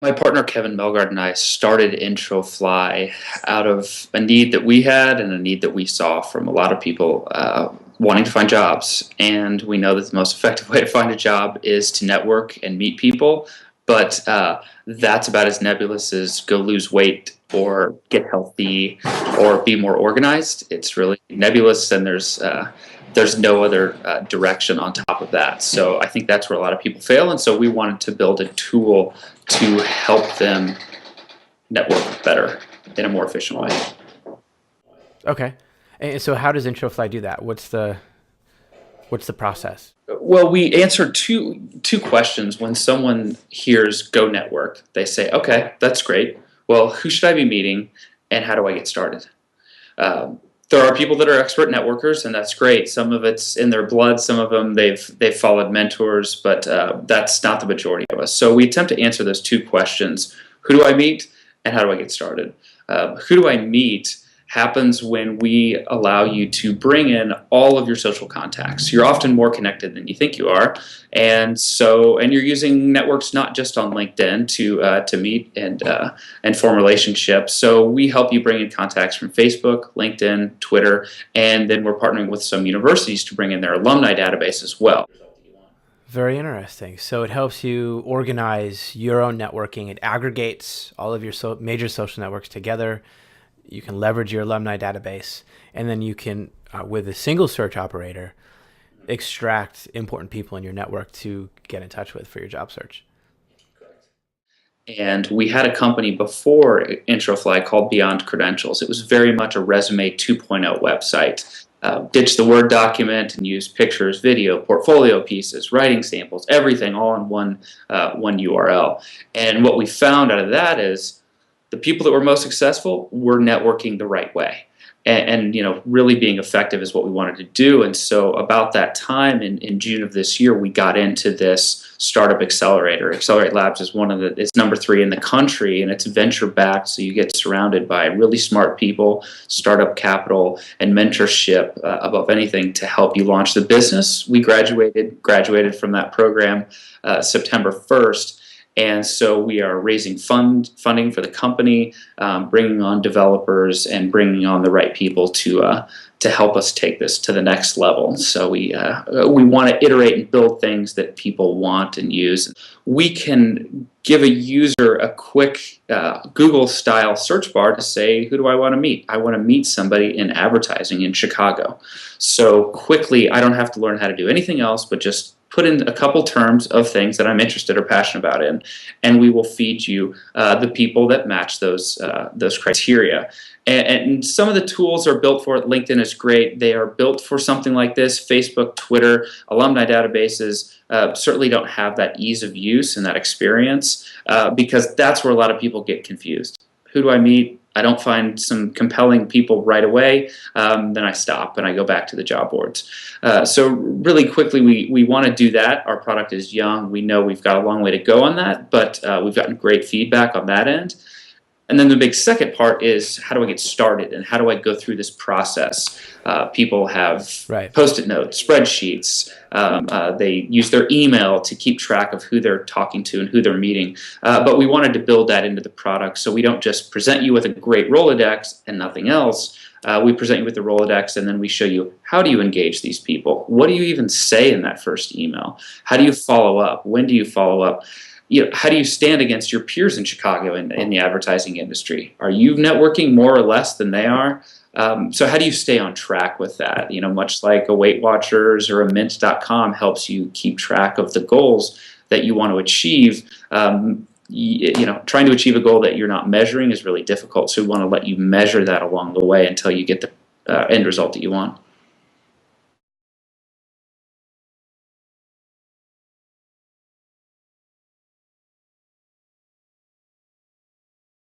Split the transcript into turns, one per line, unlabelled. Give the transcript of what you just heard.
My partner Kevin Melgard and I started Introfly out of a need that we had and a need that we saw from a lot of people wanting to find jobs. And we know that the most effective way to find a job is to network and meet people. But that's about as nebulous as go lose weight or get healthy or be more organized. It's really nebulous, and there's no other direction on top of that. So I think that's where a lot of people fail. And so we wanted to build a tool to help them network better in a more efficient way.
Okay. And so how does Introfly do that? What's the process?
Well, we answer two questions when someone hears Go Network. They say, "Okay, that's great. Well, who should I be meeting, and how do I get started?" There are people that are expert networkers, and that's great. Some of it's in their blood. Some of them they've followed mentors, but that's not the majority of us. So we attempt to answer those two questions: who do I meet, and how do I get started? Who do I meet happens when we allow you to bring in all of your social contacts. You're often more connected than you think you are, and you're using networks not just on LinkedIn to meet and form relationships. So we help you bring in contacts from Facebook, LinkedIn, Twitter, and then we're partnering with some universities to bring in their alumni database as well.
Very interesting. So it helps you organize your own networking. It aggregates all of your major social networks together. You can leverage your alumni database, and then you can, with a single search operator, extract important people in your network to get in touch with for your job search.
And we had a company before Introfly called Beyond Credentials. It was very much a resume 2.0 website. Ditch the Word document and use pictures, video, portfolio pieces, writing samples, everything all in one URL. And what we found out of that is the people that were most successful were networking the right way. And really being effective is what we wanted to do. And so about that time in June of this year, we got into this startup accelerator. Accelerate Labs is it's number 3 in the country, and it's venture backed. So you get surrounded by really smart people, startup capital, and mentorship above anything to help you launch the business. We graduated from that program September 1st. And so we are raising funding for the company, bringing on developers, and bringing on the right people to help us take this to the next level. So we want to iterate and build things that people want and use. We can give a user a quick Google-style search bar to say, who do I want to meet? I want to meet somebody in advertising in Chicago. So quickly, I don't have to learn how to do anything else but just put in a couple terms of things that I'm interested or passionate about in, and we will feed you the people that match those criteria. And some of the tools are built for it. LinkedIn is great. They are built for something like this. Facebook, Twitter, alumni databases certainly don't have that ease of use and that experience because that's where a lot of people get confused. Who do I meet? I don't find some compelling people right away, then I stop and I go back to the job boards. So really quickly, we want to do that. Our product is young. We know we've got a long way to go on that, but we've gotten great feedback on that end. And then the big second part is, how do I get started and how do I go through this process? People have Post-it notes, spreadsheets. They use their email to keep track of who they're talking to and who they're meeting. But we wanted to build that into the product so we don't just present you with a great Rolodex and nothing else. We present you with the Rolodex, and then we show you, how do you engage these people? What do you even say in that first email? How do you follow up? When do you follow up? How do you stand against your peers in Chicago in the advertising industry? Are you networking more or less than they are? So how do you stay on track with that? Much like a Weight Watchers or a Mint.com helps you keep track of the goals that you want to achieve. Trying to achieve a goal that you're not measuring is really difficult. So we want to let you measure that along the way until you get the end result that you want.